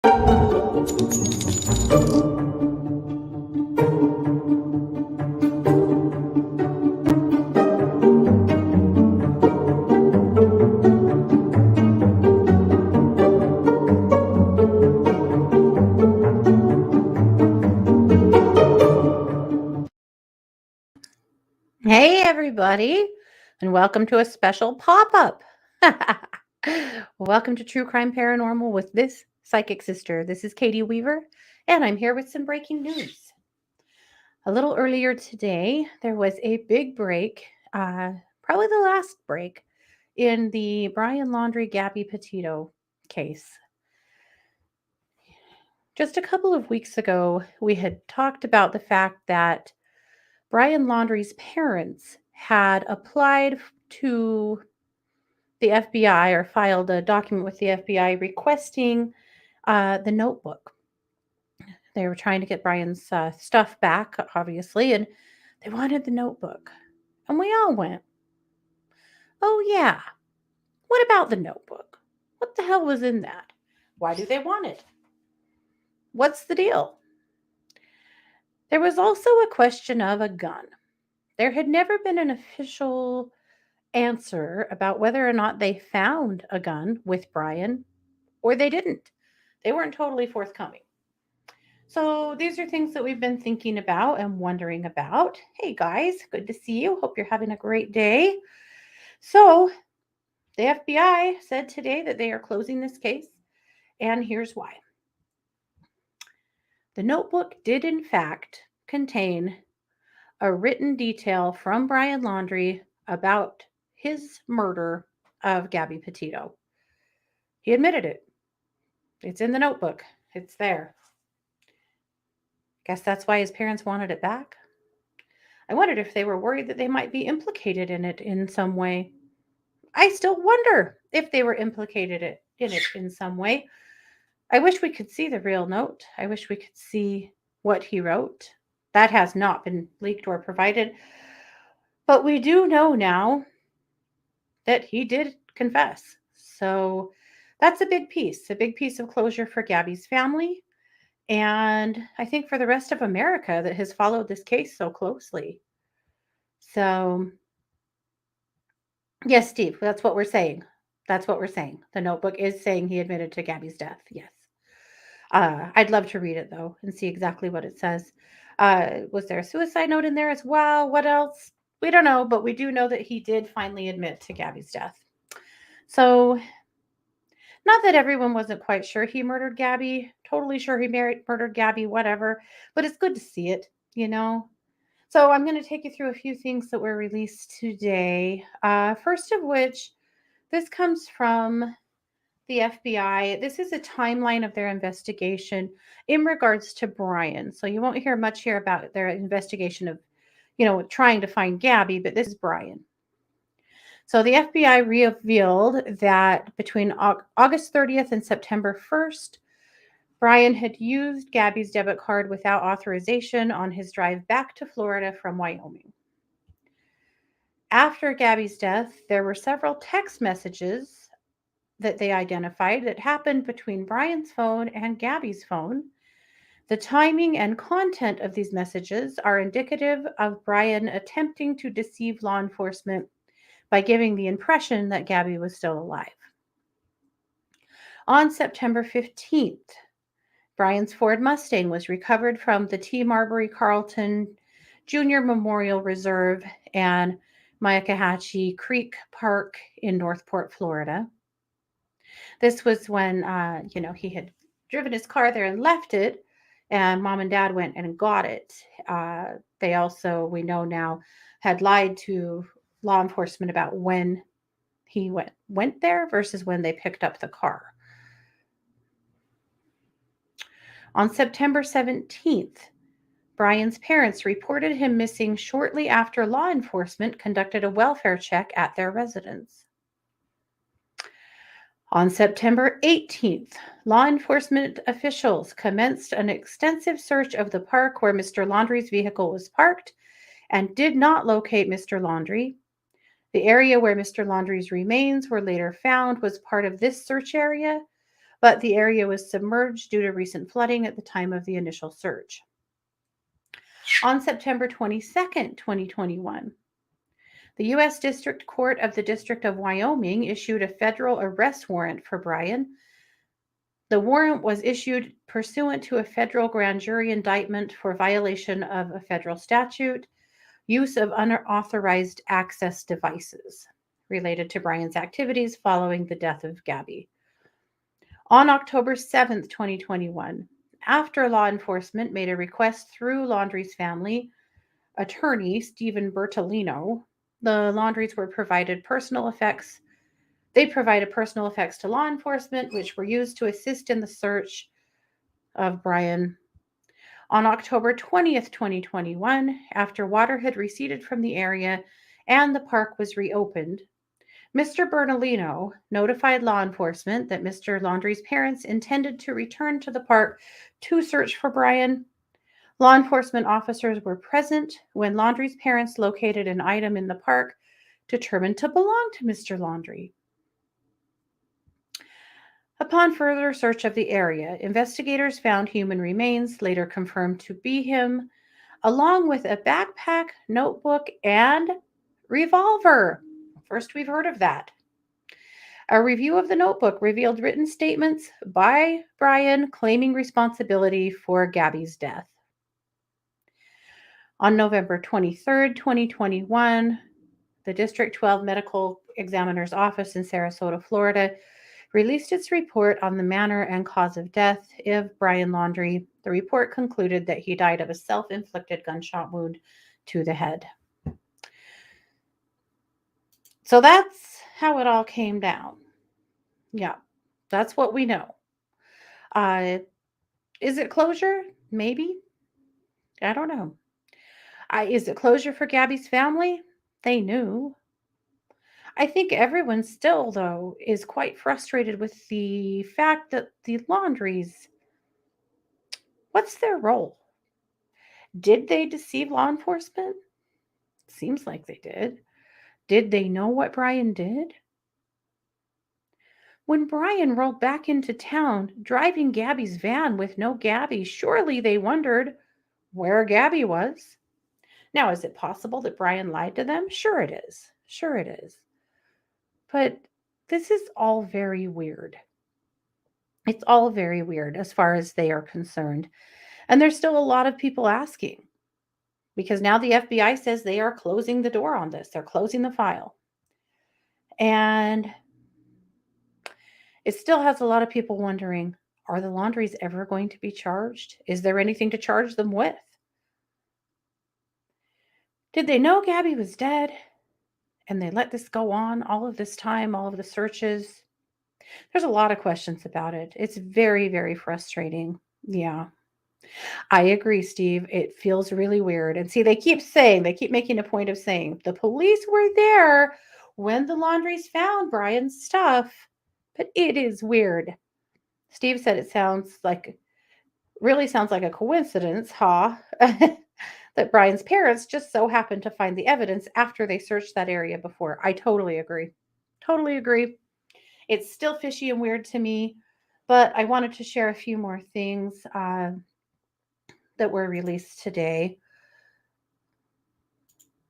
Hey, everybody, and welcome to a special pop up. Welcome to True Crime Paranormal with this psychic sister. This is Katie Weaver, and I'm here with some breaking news. A little earlier today, there was a big break, probably the last break, in the Brian Laundrie Gabby Petitio case. Just a couple of weeks ago, we had talked about the fact that Brian Laundrie's parents had applied to the FBI or filed a document with the FBI requesting the notebook. They were trying to get Brian's stuff back, obviously, and they wanted the notebook. And we all went, oh, yeah, what about the notebook? What the hell was in that? Why do they want it? What's the deal? There was also a question of a gun. There had never been an official answer about whether or not they found a gun with Brian or they didn't. They weren't totally forthcoming. So these are things that we've been thinking about and wondering about. Hey guys, good to see you. Hope you're having a great day. So the FBI said today that they are closing this case, and here's why. The notebook did in fact contain a written detail from Brian Laundrie about his murder of Gabby Petitio. He admitted it. It's in the notebook. It's there. Guess that's why his parents wanted it back. I wondered if they were worried that they might be implicated in it in some way. I still wonder if they were implicated in it in some way. I wish we could see the real note. I wish we could see what he wrote. That has not been leaked or provided. But we do know now that he did confess. So that's a big piece of closure for Gabby's family. And I think for the rest of America that has followed this case so closely. So, yes, Steve, that's what we're saying. That's what we're saying. The notebook is saying he admitted to Gabby's death. Yes. I'd love to read it, though, and see exactly what it says. Was there a suicide note in there as well? What else? We don't know, but we do know that he did finally admit to Gabby's death. So, not that everyone wasn't quite sure he murdered Gabby, totally sure he murdered Gabby, whatever, but it's good to see it, you know? So I'm going to take you through a few things that were released today. First of which, this comes from the FBI. This is a timeline of their investigation in regards to Brian. So you won't hear much here about their investigation of, trying to find Gabby, but this is Brian. So the FBI revealed that between August 30th and September 1st, Brian had used Gabby's debit card without authorization on his drive back to Florida from Wyoming. After Gabby's death, there were several text messages that they identified that happened between Brian's phone and Gabby's phone. The timing and content of these messages are indicative of Brian attempting to deceive law enforcement by giving the impression that Gabby was still alive. On September 15th, Brian's Ford Mustang was recovered from the T. Marbury Carlton Jr. Memorial Reserve and Myakkahatchee Creek Park in Northport, Florida. This was when, he had driven his car there and left it, and mom and dad went and got it. They also, we know now, had lied to law enforcement about when he went there versus when they picked up the car. On September 17th, Brian's parents reported him missing shortly after law enforcement conducted a welfare check at their residence. On September 18th, law enforcement officials commenced an extensive search of the park where Mr. Laundrie's vehicle was parked and did not locate Mr. Laundrie. The area where Mr. Laundrie's remains were later found was part of this search area, but the area was submerged due to recent flooding at the time of the initial search. On September 22nd, 2021, the U.S. District Court of the District of Wyoming issued a federal arrest warrant for Brian. The warrant was issued pursuant to a federal grand jury indictment for violation of a federal statute, use of unauthorized access devices, related to Brian's activities following the death of Gabby. On October 7th, 2021, after law enforcement made a request through Laundrie's family attorney, Stephen Bertolino, the Laundries were provided personal effects. They provided personal effects to law enforcement, which were used to assist in the search of Brian. On October 20th, 2021, after water had receded from the area and the park was reopened, Mr. Bernalino notified law enforcement that Mr. Laundrie's parents intended to return to the park to search for Brian. Law enforcement officers were present when Laundrie's parents located an item in the park determined to belong to Mr. Laundrie. Upon further search of the area, investigators found human remains, later confirmed to be him, along with a backpack, notebook, and revolver. First we've heard of that. A review of the notebook revealed written statements by Brian claiming responsibility for Gabby's death. On November 23rd, 2021, the District 12 Medical Examiner's Office in Sarasota, Florida, released its report on the manner and cause of death of Brian Laundrie. The report concluded that he died of a self-inflicted gunshot wound to the head. So that's how it all came down. Yeah, that's what we know. Is it closure? Maybe. I don't know. Is it closure for Gabby's family? They knew. I think everyone still, though, is quite frustrated with the fact that the Laundries, what's their role? Did they deceive law enforcement? Seems like they did. Did they know what Brian did? When Brian rolled back into town, driving Gabby's van with no Gabby, surely they wondered where Gabby was. Now, is it possible that Brian lied to them? Sure it is. Sure it is. But this is all very weird. It's all very weird as far as they are concerned. And there's still a lot of people asking because now the FBI says they are closing the door on this. They're closing the file. And it still has a lot of people wondering, are the Laundries ever going to be charged? Is there anything to charge them with? Did they know Gabby was dead and they let this go on all of this time, all of the searches? There's a lot of questions about it. It's very, very frustrating. Yeah. I agree, Steve. It feels really weird. And see, they keep making a point of saying the police were there when the Laundries found Brian's stuff, but it is weird. Steve said really sounds like a coincidence, huh? That Brian's parents just so happened to find the evidence after they searched that area before. I totally agree. Totally agree. It's still fishy and weird to me, but I wanted to share a few more things that were released today.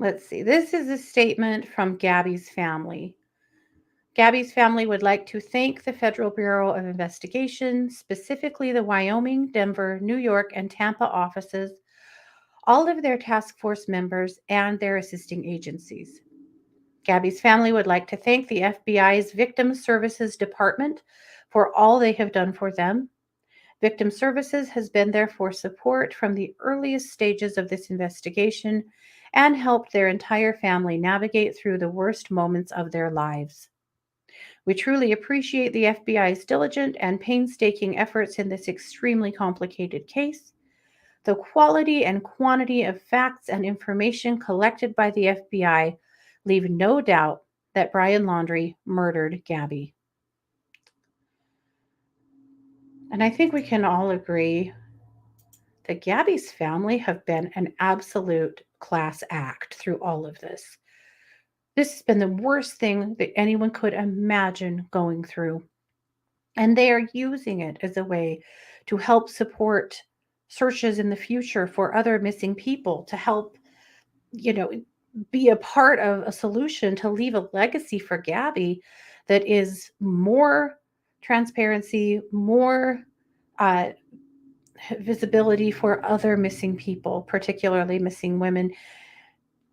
Let's see. This is a statement from Gabby's family. Gabby's family would like to thank the Federal Bureau of Investigation, specifically the Wyoming, Denver, New York, and Tampa offices, all of their task force members, and their assisting agencies. Gabby's family would like to thank the FBI's Victim Services Department for all they have done for them. Victim Services has been there for support from the earliest stages of this investigation and helped their entire family navigate through the worst moments of their lives. We truly appreciate the FBI's diligent and painstaking efforts in this extremely complicated case. The quality and quantity of facts and information collected by the FBI leave no doubt that Brian Laundrie murdered Gabby. And I think we can all agree that Gabby's family have been an absolute class act through all of this. This has been the worst thing that anyone could imagine going through. And they are using it as a way to help support searches in the future for other missing people, to help, you know, be a part of a solution to leave a legacy for Gabby that is more transparency, more uh, visibility for other missing people, particularly missing women.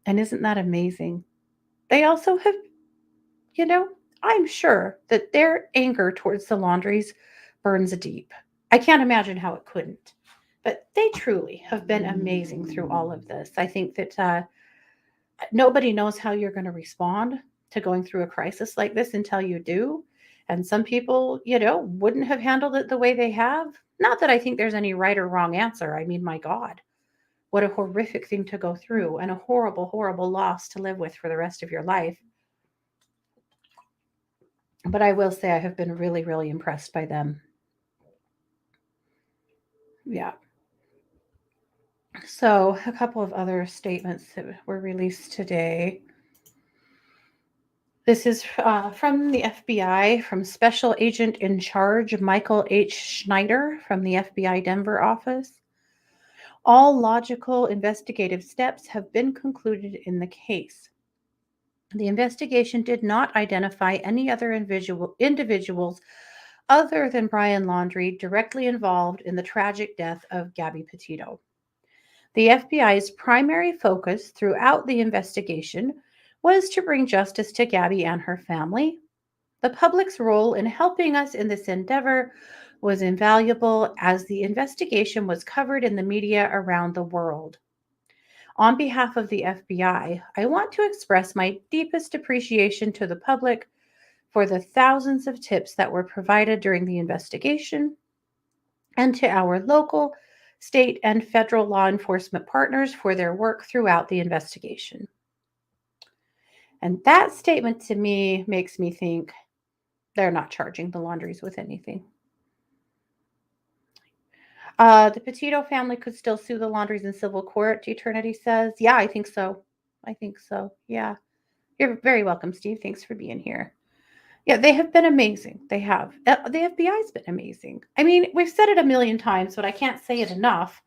And isn't that amazing? They also have, you know, I'm sure that their anger towards the Laundries burns deep. I can't imagine how it couldn't. But they truly have been amazing through all of this. I think that nobody knows how you're going to respond to going through a crisis like this until you do. And some people, wouldn't have handled it the way they have. Not that I think there's any right or wrong answer. I mean, my God, what a horrific thing to go through and a horrible, horrible loss to live with for the rest of your life. But I will say I have been really, really impressed by them. Yeah. So, a couple of other statements that were released today. This is from the FBI, from Special Agent in Charge Michael H. Schneider from the FBI Denver office. All logical investigative steps have been concluded in the case. The investigation did not identify any other individuals other than Brian Laundrie directly involved in the tragic death of Gabby Petitio. The FBI's primary focus throughout the investigation was to bring justice to Gabby and her family. The public's role in helping us in this endeavor was invaluable as the investigation was covered in the media around the world. On behalf of the FBI, I want to express my deepest appreciation to the public for the thousands of tips that were provided during the investigation, and to our local, state, and federal law enforcement partners for their work throughout the investigation. And that statement to me makes me think they're not charging the Laundries with anything. The Petito family could still sue the Laundries in civil court, Eternity says. Yeah, I think so. I think so. Yeah. You're very welcome, Steve. Thanks for being here. Yeah, they have been amazing. They have. The FBI's been amazing. I mean, we've said it a million times, but I can't say it enough.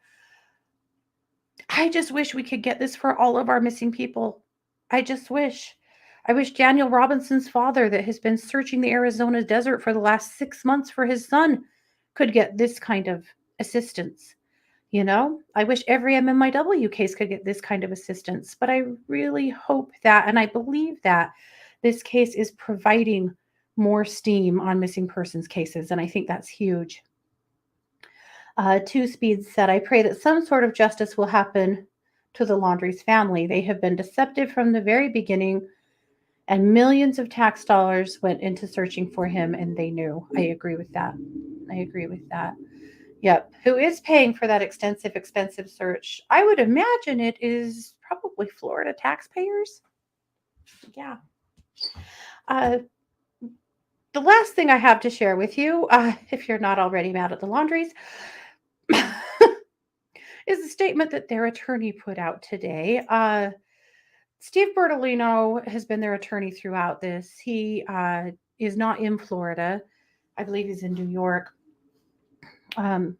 I just wish we could get this for all of our missing people. I just wish. I wish Daniel Robinson's father, that has been searching the Arizona desert for the last 6 months for his son, could get this kind of assistance. I wish every MMIW case could get this kind of assistance, but I really hope that, and I believe that this case is providing more steam on missing persons cases, and I think that's huge. Two Speeds said, I pray that some sort of justice will happen to the Laundrie's family. They have been deceptive from the very beginning, and millions of tax dollars went into searching for him, and they knew. I agree with that. I agree with that. Yep. Who is paying for that expensive search? I would imagine it is probably Florida taxpayers. Yeah. Uh, the last thing I have to share with you, if you're not already mad at the Laundries, is a statement that their attorney put out today. Steve Bertolino has been their attorney throughout this. He is not in Florida. I believe he's in New York. Um,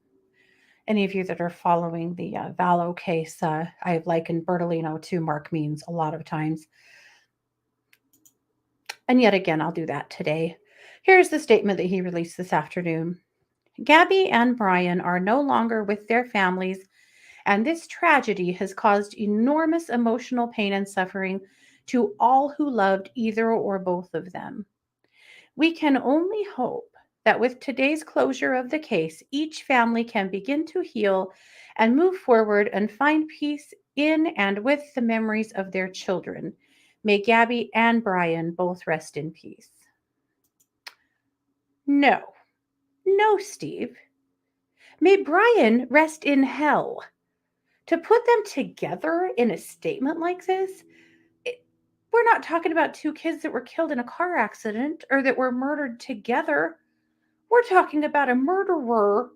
any of you that are following the Vallow case, I've likened Bertolino to Mark Means a lot of times. And yet again, I'll do that today. Here's the statement that he released this afternoon. Gabby and Brian are no longer with their families, and this tragedy has caused enormous emotional pain and suffering to all who loved either or both of them. We can only hope that with today's closure of the case, each family can begin to heal and move forward and find peace in and with the memories of their children. May Gabby and Brian both rest in peace. No, no, Steve. May Brian rest in hell. To put them together in a statement like this, we're not talking about two kids that were killed in a car accident or that were murdered together. We're talking about a murderer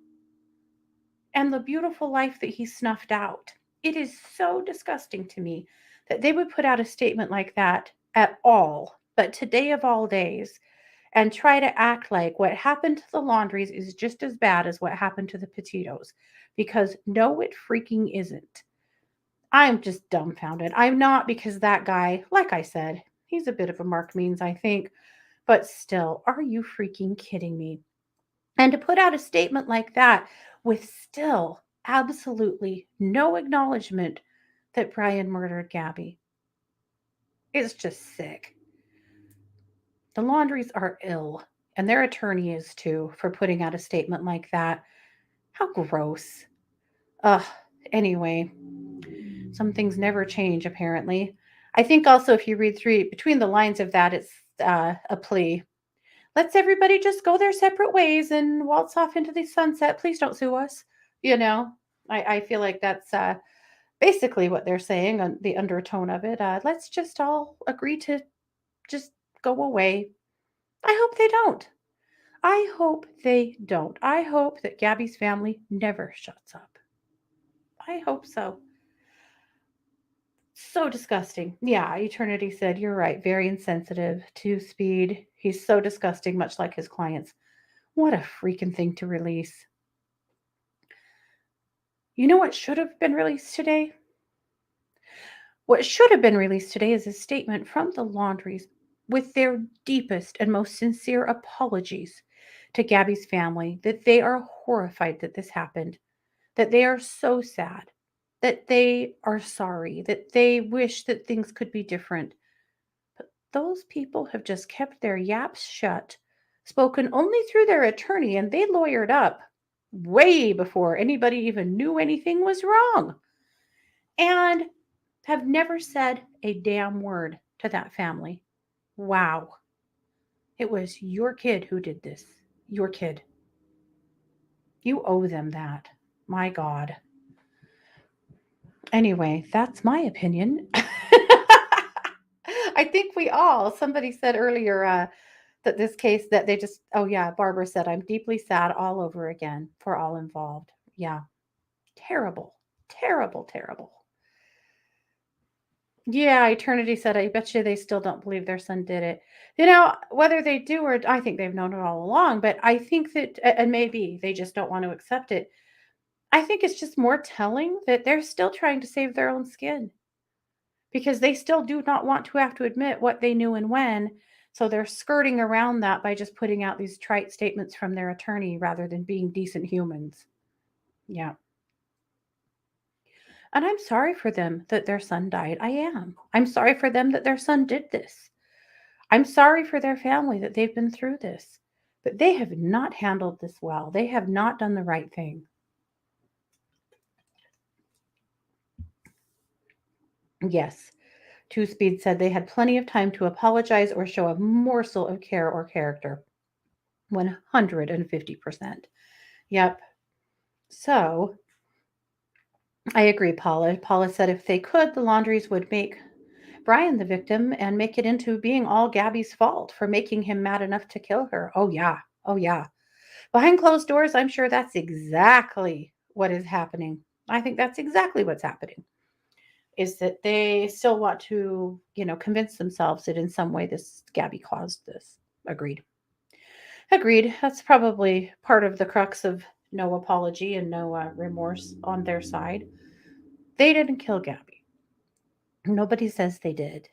and the beautiful life that he snuffed out. It is so disgusting to me that they would put out a statement like that at all. But today of all days, and try to act like what happened to the Laundries is just as bad as what happened to the Petitos, because no, it freaking isn't. I'm just dumbfounded. I'm not, because that guy, like I said, he's a bit of a Mark Means, I think, but still, are you freaking kidding me? And to put out a statement like that with still absolutely no acknowledgement that Brian murdered Gabby, it's just sick. The Laundries are ill, and their attorney is too, for putting out a statement like that. How gross. Ugh. Anyway, some things never change, apparently. I think also, if you read through between the lines of that, it's a plea. Let's everybody just go their separate ways and waltz off into the sunset. Please don't sue us. You know, I feel like that's basically what they're saying, on the undertone of it. Let's just all agree to just go away. I hope they don't. I hope they don't. I hope that Gabby's family never shuts up. I hope so. So disgusting. Yeah, Eternity said, you're right. Very insensitive to speed. He's so disgusting, much like his clients. What a freaking thing to release. You know what should have been released today? What should have been released today is a statement from the Laundries with their deepest and most sincere apologies to Gabby's family, that they are horrified that this happened, that they are so sad, that they are sorry, that they wish that things could be different. But those people have just kept their yaps shut, spoken only through their attorney, and they lawyered up way before anybody even knew anything was wrong, and have never said a damn word to that family. Wow. It was your kid who did this. Your kid. You owe them that. My God. Anyway, that's my opinion. I think we all, somebody said earlier that this case, that they just, oh yeah, Barbara said, I'm deeply sad all over again for all involved. Yeah. Terrible. Terrible, terrible. Yeah, Eternity said, I bet you they still don't believe their son did it. Whether they do, or I think they've known it all along, but I think that, and maybe they just don't want to accept it. I think it's just more telling that they're still trying to save their own skin, because they still do not want to have to admit what they knew and when. So they're skirting around that by just putting out these trite statements from their attorney rather than being decent humans. Yeah. And I'm sorry for them that their son died. I am. I'm sorry for them that their son did this. I'm sorry for their family that they've been through this. But they have not handled this well. They have not done the right thing. Yes. Two Speed said they had plenty of time to apologize or show a morsel of care or character. 150%. Yep. So I agree, Paula. Paula said if they could, the Laundries would make Brian the victim and make it into being all Gabby's fault for making him mad enough to kill her. Oh, yeah. Oh, yeah. Behind closed doors, I'm sure that's exactly what is happening. I think that's exactly what's happening, is that they still want to, convince themselves that in some way this Gabby caused this. Agreed. Agreed. That's probably part of the crux of no apology and no remorse on their side. They didn't kill Gabby. Nobody says they did.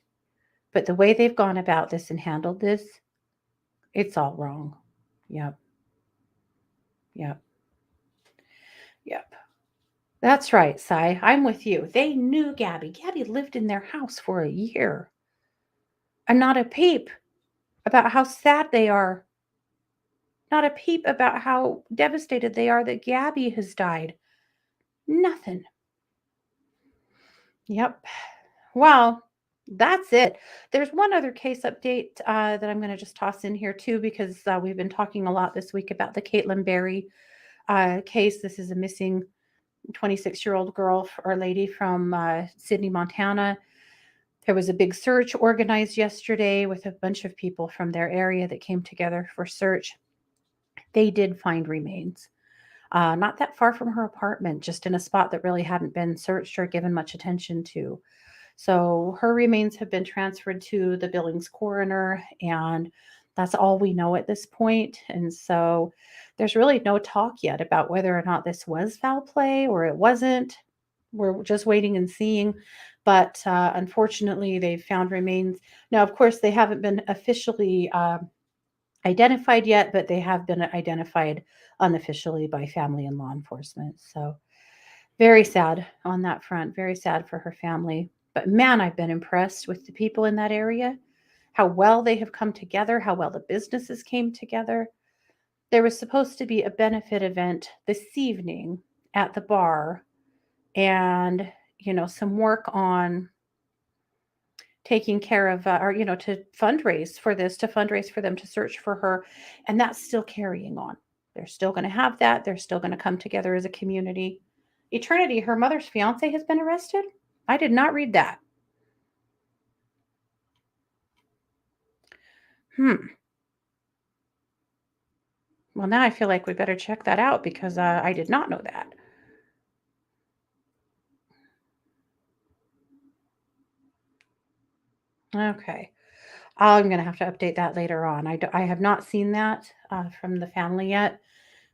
But the way they've gone about this and handled this, it's all wrong. Yep. Yep. Yep. That's right, Sai. I'm with you. They knew Gabby. Gabby lived in their house for a year. And not a peep about how sad they are. Not a peep about how devastated they are that Gabby has died. Nothing. Yep. Well, that's it. There's one other case update that I'm going to just toss in here too, because we've been talking a lot this week about the Caitlin Berry case. This is a missing 26-year-old girl or lady from Sydney, Montana. There was a big search organized yesterday with a bunch of people from their area that came together for search. They did find remains. Not that far from her apartment, just in a spot that really hadn't been searched or given much attention to. So her remains have been transferred to the Billings coroner, and That's all we know at this point, and so there's really no talk yet about whether or not this was foul play or it wasn't. We're just waiting and seeing, but, unfortunately, they've found remains. Now, of course, they haven't been officially, identified yet, but they have been identified unofficially by family and law enforcement, so very sad on that front, very sad for her family. But man, I've been impressed with the people in that area, how well they have come together, how well the businesses came together. There was supposed to be a benefit event this evening at the bar and, some work on taking care of, or, to fundraise for this, to fundraise for them to search for her. And that's still carrying on. They're still going to have that. They're still going to come together as a community. Eternity, her mother's fiance, has been arrested. I did not read that. Hmm. Well, now I feel like we better check that out because I did not know that. Okay. I'm going to have to update that later on. I have not seen that from the family yet,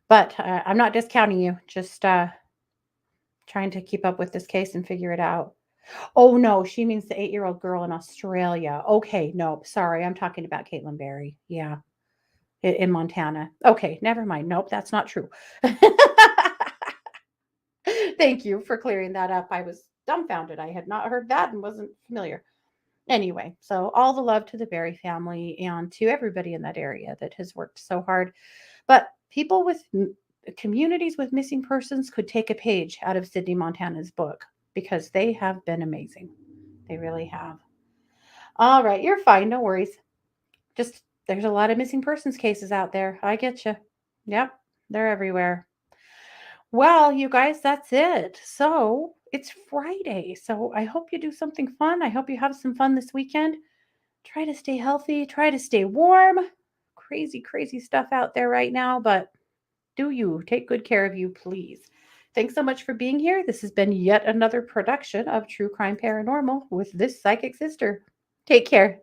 but I'm not discounting you. Just trying to keep up with this case and figure it out. Oh, no, she means the 8-year-old girl in Australia. Okay, nope, sorry, I'm talking about Caitlin Berry. Yeah, in Montana. Okay, never mind. Nope, that's not true. Thank you for clearing that up. I was dumbfounded. I had not heard that and wasn't familiar. Anyway, so all the love to the Berry family and to everybody in that area that has worked so hard. But people with communities with missing persons could take a page out of Sydney Montana's book because they have been amazing. They really have. All right, you're fine. No worries. Just there's a lot of missing persons cases out there. I get you. Yep, they're everywhere. Well, you guys, that's it. So it's Friday. So I hope you do something fun. I hope you have some fun this weekend. Try to stay healthy, try to stay warm. Crazy, crazy stuff out there right now, but do you take good care of you, please. Thanks so much for being here. This has been yet another production of True Crime Paranormal with this psychic sister. Take care.